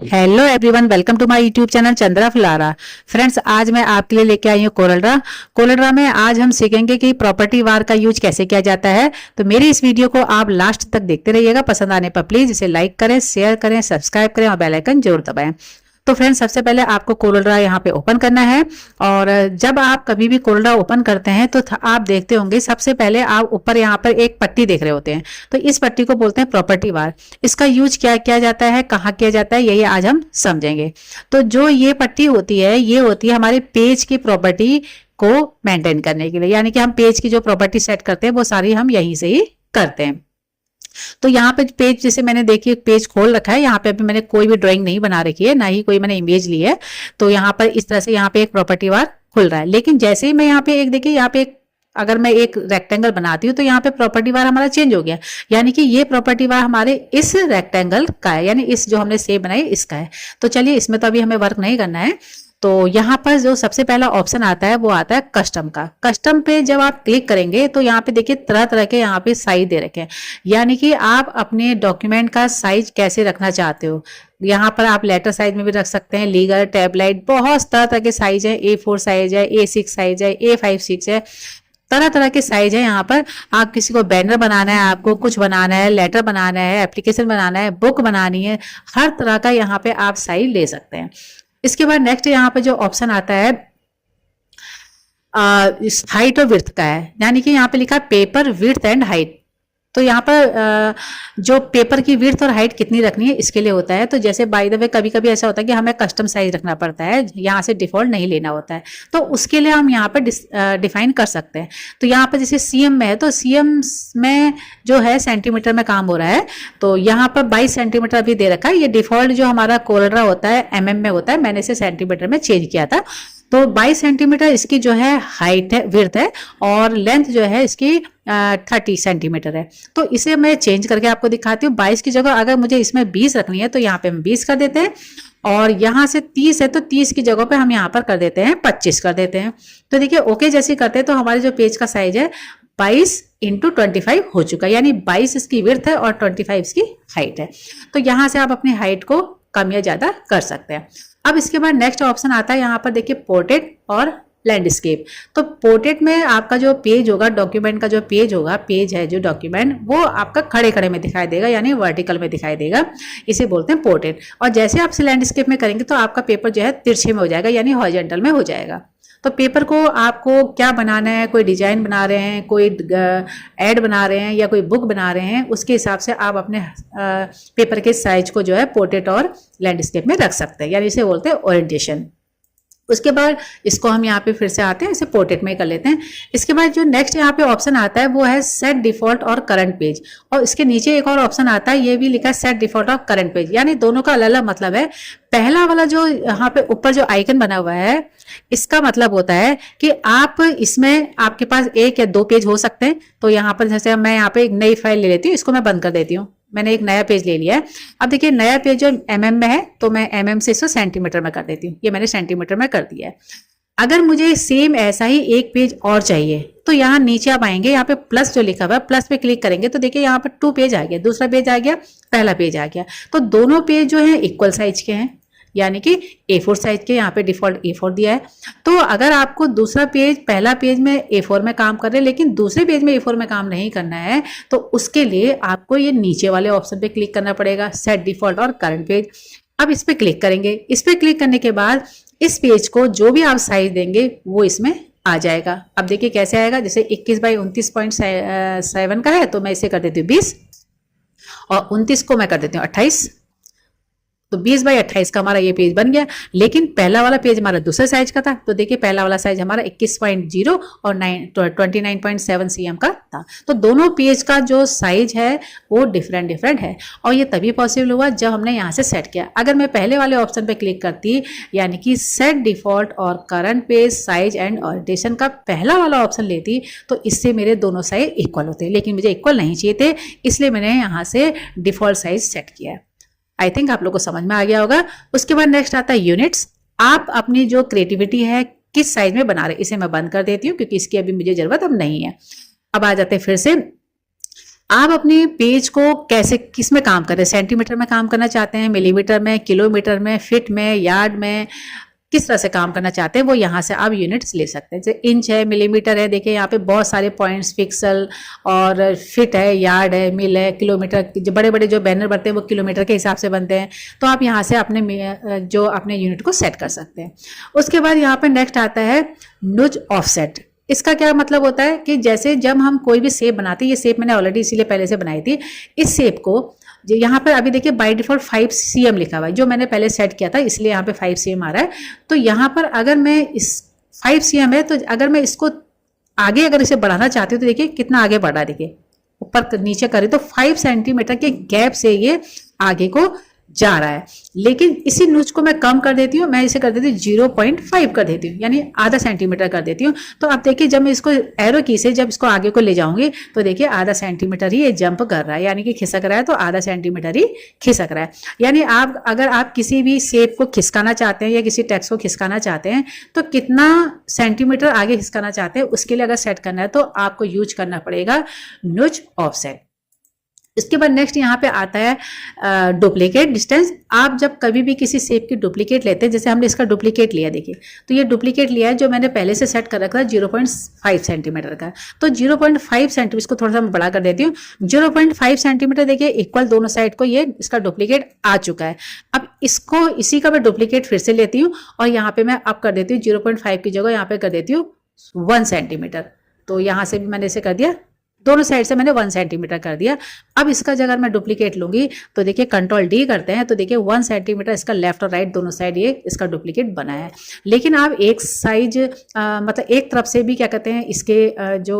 Hello everyone, welcome to my YouTube channel Chandra Phulara. Friends, आज मैं आपके लिए लेके आई हूँ कोरल ड्रा में आज हम सीखेंगे कि प्रॉपर्टी वार का यूज कैसे किया जाता है। तो मेरी इस वीडियो को आप लास्ट तक देखते रहिएगा। पसंद आने पर प्लीज इसे लाइक करें, शेयर करें, सब्सक्राइब करें और बेल आइकन जरूर दबाएं। तो फ्रेंड्स, सबसे पहले आपको कोरल ड्रा यहाँ पे ओपन करना है। और जब आप कभी भी कोरल ड्रा ओपन करते हैं तो आप देखते होंगे सबसे पहले आप ऊपर यहाँ पर एक पट्टी देख रहे होते हैं। तो इस पट्टी को बोलते हैं प्रॉपर्टी वार। इसका यूज क्या किया जाता है, कहाँ किया जाता है, यही आज हम समझेंगे। तो जो ये पट्टी होती है, ये होती है हमारे पेज की प्रॉपर्टी को मेंटेन करने के लिए। यानी कि हम पेज की जो प्रॉपर्टी सेट करते हैं वो सारी हम यहीं से ही करते हैं। तो यहाँ पे पेज, जैसे मैंने देखिए पेज खोल रखा है, यहाँ पे अभी मैंने कोई भी ड्राइंग नहीं बना रखी है, ना ही कोई मैंने इमेज ली है। तो यहाँ पर इस तरह से यहाँ पे एक प्रॉपर्टी वार खुल रहा है। लेकिन जैसे ही मैं यहाँ पे एक देखिए, यहाँ पे अगर मैं एक रेक्टेंगल बनाती हूँ तो यहाँ पे प्रॉपर्टी वार हमारा चेंज हो गया। यानी कि ये प्रॉपर्टी वार हमारे इस रेक्टेंगल का है, यानी इस जो हमने शेप बनाई इसका है। तो चलिए, इसमें तो अभी हमें वर्क नहीं करना है। तो यहाँ पर जो सबसे पहला ऑप्शन आता है वो आता है कस्टम का। कस्टम पे जब आप क्लिक करेंगे तो यहाँ पे देखिए तरह तरह के यहाँ पे साइज दे रखे हैं। यानी कि आप अपने डॉक्यूमेंट का साइज कैसे रखना चाहते हो। यहाँ पर आप लेटर साइज में भी रख सकते हैं, लीगल, टैबलाइट, बहुत तरह तरह के साइज है। A4 साइज है, A6 साइज है, A5-6 है, तरह तरह के साइज है। यहाँ पर आप किसी को बैनर बनाना है, आपको कुछ बनाना है, लेटर बनाना है, एप्लीकेशन बनाना है, बुक बनानी है, हर तरह का यहाँ पे आप साइज ले सकते हैं। इसके बाद नेक्स्ट यहाँ पे जो ऑप्शन आता है इस हाइट और विड्थ का है। यानी कि यहाँ पे लिखा है पेपर विड्थ एंड हाइट। तो यहाँ पर जो पेपर की विड्थ और हाइट कितनी रखनी है इसके लिए होता है। तो जैसे बाय द वे कभी कभी ऐसा होता है कि हमें कस्टम साइज रखना पड़ता है, यहाँ से डिफॉल्ट नहीं लेना होता है। तो उसके लिए हम यहाँ पर डिफाइन कर सकते हैं। तो यहाँ पर जैसे सीएम में है तो सीएम में जो है सेंटीमीटर में काम हो रहा है। तो यहाँ पर 22 सेंटीमीटर अभी दे रखा है। ये डिफॉल्ट जो हमारा कोरल ड्रा होता है MM में होता है, मैंने इसे सेंटीमीटर में चेंज किया था। तो 22 सेंटीमीटर इसकी जो है हाइट है, विड्थ है, और लेंथ जो है इसकी 30 सेंटीमीटर है। तो इसे मैं चेंज करके आपको दिखाती हूँ। 22 की जगह अगर मुझे इसमें 20 रखनी है तो यहाँ पे हम 20 कर देते हैं, और यहाँ से 30 है तो 30 की जगह पे हम यहाँ पर कर देते हैं 25 कर देते हैं। तो देखिए ओके जैसे करते हैं तो हमारे जो पेज का साइज है 22 × 25 हो चुका है। यानी 22 इसकी विड्थ है और 25 इसकी हाइट है। तो यहाँ से आप अपनी हाइट को कम या ज्यादा कर सकते हैं। अब इसके बाद नेक्स्ट ऑप्शन आता है, यहाँ पर देखिए पोर्ट्रेट और लैंडस्केप। तो पोर्ट्रेट में आपका जो पेज होगा, डॉक्यूमेंट का जो पेज होगा, पेज है जो डॉक्यूमेंट, वो आपका खड़े खड़े में दिखाई देगा, यानी वर्टिकल में दिखाई देगा। इसे बोलते हैं पोर्ट्रेट। और जैसे आप लैंडस्केप में करेंगे तो आपका पेपर जो है तिरछे में हो जाएगा, यानी हॉरिजॉन्टल में हो जाएगा। तो पेपर को आपको क्या बनाना है, कोई डिजाइन बना रहे हैं, कोई एड बना रहे हैं या कोई बुक बना रहे हैं, उसके हिसाब से आप अपने पेपर के साइज को जो है पोर्ट्रेट और लैंडस्केप में रख सकते हैं, यानी इसे बोलते हैं ओरिएंटेशन। उसके बाद इसको हम यहाँ पे फिर से आते हैं, इसे पोर्ट्रेट में कर लेते हैं। इसके बाद जो नेक्स्ट यहाँ पे ऑप्शन आता है वो है सेट डिफॉल्ट और करंट पेज। और इसके नीचे एक और ऑप्शन आता है, ये भी लिखा है सेट डिफॉल्ट और करंट पेज। यानी दोनों का अलग अलग मतलब है। पहला वाला जो यहाँ पे ऊपर जो आइकन बना हुआ है, इसका मतलब होता है कि आप इसमें आपके पास 1 या 2 पेज हो सकते हैं। तो यहाँ पर जैसे मैं यहाँ पे एक नई फाइल ले लेती हूँ, इसको मैं बंद कर देती हूँ। मैंने एक नया पेज ले लिया है। अब देखिए नया पेज जो MM में है तो मैं MM से इसको सेंटीमीटर में कर देती हूँ। ये मैंने सेंटीमीटर में कर दिया है। अगर मुझे सेम ऐसा ही एक पेज और चाहिए तो यहाँ नीचे आप आएंगे, यहाँ पे प्लस जो लिखा हुआ है, प्लस पे क्लिक करेंगे तो देखिए यहाँ पर 2 पेज आ गया, दूसरा पेज आ गया, पहला पेज आ गया। तो दोनों पेज जो है इक्वल साइज के हैं, यानी कि A4 साइज के, यहाँ पे डिफॉल्ट A4 दिया है। तो अगर आपको दूसरा पेज, पहला पेज में A4 में काम कर रहे हैं लेकिन दूसरे पेज में A4 में काम नहीं करना है, तो उसके लिए आपको ये नीचे वाले ऑप्शन पे क्लिक करना पड़ेगा, सेट डिफॉल्ट और करंट पेज। अब इस पे क्लिक करेंगे। इस पे क्लिक करने के बाद इस पेज को जो भी आप साइज देंगे वो इसमें आ जाएगा। अब देखिए कैसे आएगा, जैसे 21 × 29.7 का है तो मैं इसे कर देती हूँ 20, और 29 को मैं कर देती हूँ 28। तो 20/28 का हमारा ये पेज बन गया। लेकिन पहला वाला पेज हमारा दूसरे साइज का था। तो देखिए पहला वाला साइज हमारा 21.0 और 29.7 cm का था। तो दोनों पेज का जो साइज है वो डिफरेंट है। और ये तभी पॉसिबल हुआ जब हमने यहाँ से सेट किया। अगर मैं पहले वाले ऑप्शन पे क्लिक करती, यानी कि सेट डिफॉल्ट और current page size and orientation का पहला वाला ऑप्शन लेती, तो इससे मेरे दोनों साइज इक्वल होते। लेकिन मुझे इक्वल नहीं चाहिए थे, इसलिए मैंने यहाँ से डिफॉल्ट साइज सेट किया है। आई थिंक आप लोग को समझ में आ गया होगा। उसके बाद नेक्स्ट आता है यूनिट्स। आप अपनी जो क्रिएटिविटी है किस साइज में बना रहे, इसे मैं बंद कर देती हूँ क्योंकि इसकी अभी मुझे जरूरत अब नहीं है। अब आ जाते हैं फिर से आप अपने पेज को कैसे किस में काम कर रहे हैं, सेंटीमीटर में काम करना चाहते हैं, मिलीमीटर में, किलोमीटर में, फिट में, यार्ड में, किस तरह से काम करना चाहते हैं वो यहाँ से आप यूनिट्स ले सकते हैं। जैसे इंच है, मिलीमीटर है, देखिए यहाँ पे बहुत सारे पॉइंट्स, पिक्सल और फिट है, यार्ड है, मिल है, किलोमीटर, जो बड़े बड़े जो बैनर बनते हैं वो किलोमीटर के हिसाब से बनते हैं। तो आप यहाँ से अपने यूनिट को सेट कर सकते हैं। उसके बाद यहाँ पे नेक्स्ट आता है नुज ऑफसेट। इसका क्या मतलब होता है कि जैसे जब हम कोई भी शेप बनाते हैं, ये शेप मैंने ऑलरेडी इसीलिए पहले से बनाई थी, इस शेप को यहाँ पर अभी देखिए बाय डिफॉल्ट 5 cm लिखा हुआ है, जो मैंने पहले सेट किया था इसलिए यहाँ पे 5 cm आ रहा है। तो यहाँ पर अगर मैं इस 5 cm है, तो अगर मैं इसको आगे अगर इसे बढ़ाना चाहती हूँ तो देखिए कितना आगे बढ़ा, देखिए ऊपर नीचे करें तो 5 सेंटीमीटर के गैप से ये आगे को जा रहा है। लेकिन इसी नुच को मैं कम कर देती हूँ, मैं इसे कर देती हूँ 0.5 कर देती हूँ, यानी आधा सेंटीमीटर कर देती हूँ। तो आप देखिए जब मैं इसको एरो की से जब इसको आगे को ले जाऊंगी तो देखिए आधा सेंटीमीटर ही ये जंप कर रहा है, यानी कि खिसक रहा है, तो आधा सेंटीमीटर ही खिसक रहा है। यानी आप अगर आप किसी भी शेप को खिसकाना चाहते हैं या किसी टेक्स्ट को खिसकाना चाहते हैं तो कितना सेंटीमीटर आगे खिसकाना चाहते हैं उसके लिए अगर सेट करना है तो आपको यूज करना पड़ेगा नुज ऑफसेट। इसके बाद नेक्स्ट यहाँ पे आता है डुप्लीकेट डिस्टेंस। आप जब कभी भी किसी शेप की डुप्लीकेट लेते हैं, जैसे हमने इसका डुप्लीकेट लिया, देखिए तो ये डुप्लीकेट लिया है जो मैंने पहले से सेट कर रखा है 0.5 सेंटीमीटर का। तो 0.5 सेंटीमीटर, इसको थोड़ा सा मैं बड़ा कर देती हूँ, 0.5 सेंटीमीटर देखिए इक्वल दोनों साइड को ये इसका डुप्लीकेट आ चुका है। अब इसको इसी का मैं डुप्लीकेट फिर से लेती हूँ और यहाँ पे मैं अब कर देती हूँ 0.5 की जगह यहाँ पे कर देती हूँ 1 सेंटीमीटर। तो यहाँ से भी मैंने इसे कर दिया, दोनों साइड से मैंने 1 सेंटीमीटर कर दिया। अब इसका जगह मैं डुप्लीकेट लूंगी तो देखिए कंट्रोल डी करते हैं तो देखिए 1 सेंटीमीटर इसका लेफ्ट और राइट दोनों साइड ये इसका डुप्लीकेट बना है। लेकिन आप एक साइज मतलब एक तरफ से भी क्या कहते हैं इसके जो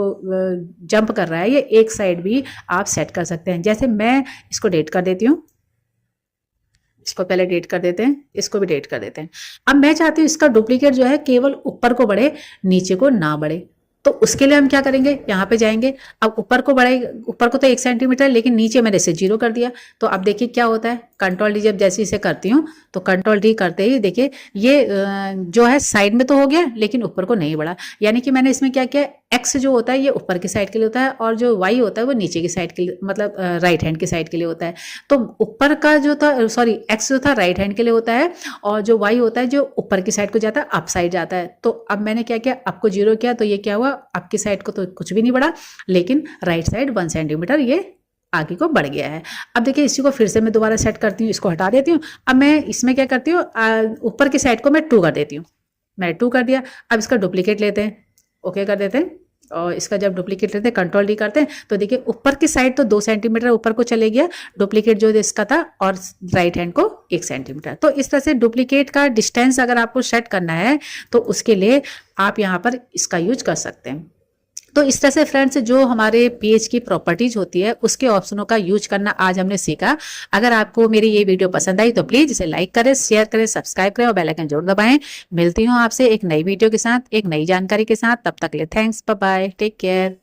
जंप कर रहा है ये एक साइड भी आप सेट कर सकते हैं। जैसे मैं इसको डेट कर देती हूँ, इसको पहले डेट कर देते हैं, इसको भी डेट कर देते हैं। अब मैं चाहती हूँ इसका डुप्लीकेट जो है केवल ऊपर को बढ़े, नीचे को ना बढ़े। तो उसके लिए हम क्या करेंगे, यहाँ पे जाएंगे। अब ऊपर को बढ़ाएंगे, ऊपर को तो 1 सेंटीमीटर, लेकिन नीचे मैंने इसे 0 कर दिया। तो अब देखिए क्या होता है, कंट्रोल डी जब जैसे इसे करती हूँ तो कंट्रोल डी करते ही देखिए ये जो है साइड में तो हो गया लेकिन ऊपर को नहीं बढ़ा। यानी कि मैंने इसमें क्या किया, एक्स जो होता है ये ऊपर की साइड के लिए होता है और जो वाई होता है वो नीचे की साइड के लिए, मतलब राइट हैंड की साइड के लिए होता है। तो ऊपर का जो था, सॉरी एक्स जो था राइट हैंड के लिए होता है और जो वाई होता है जो ऊपर की साइड को जाता है, अप साइड जाता है। तो अब मैंने क्या किया, आपको 0 किया तो ये क्या हुआ, आपकी साइड को तो कुछ भी नहीं बढ़ा लेकिन राइट साइड 1 सेंटीमीटर ये आगे को बढ़ गया है। अब देखिए इसी को फिर से मैं दोबारा सेट करती हूँ, इसको हटा देती हूँ। अब मैं इसमें क्या करती हूँ, ऊपर की साइड को मैं 2 कर देती हूँ, मैंने 2 कर दिया। अब इसका डुप्लीकेट लेते हैं, ओके कर देते हैं और इसका जब डुप्लीकेट लेते हैं कंट्रोल डी करते हैं तो देखिए ऊपर की साइड तो 2 सेंटीमीटर ऊपर को चले गया डुप्लीकेट जो इसका था, और राइट हैंड को 1 सेंटीमीटर। तो इस तरह से डुप्लीकेट का डिस्टेंस अगर आपको सेट करना है तो उसके लिए आप यहाँ पर इसका यूज कर सकते हैं। तो इस तरह से फ्रेंड्स जो हमारे पेज की प्रॉपर्टीज होती है उसके ऑप्शनों का यूज करना आज हमने सीखा। अगर आपको मेरी ये वीडियो पसंद आई तो प्लीज इसे लाइक करें, शेयर करें, सब्सक्राइब करें और बेल आइकन जरूर दबाएं। मिलती हूँ आपसे एक नई वीडियो के साथ, एक नई जानकारी के साथ। तब तक के लिए thanks, bye bye, take care.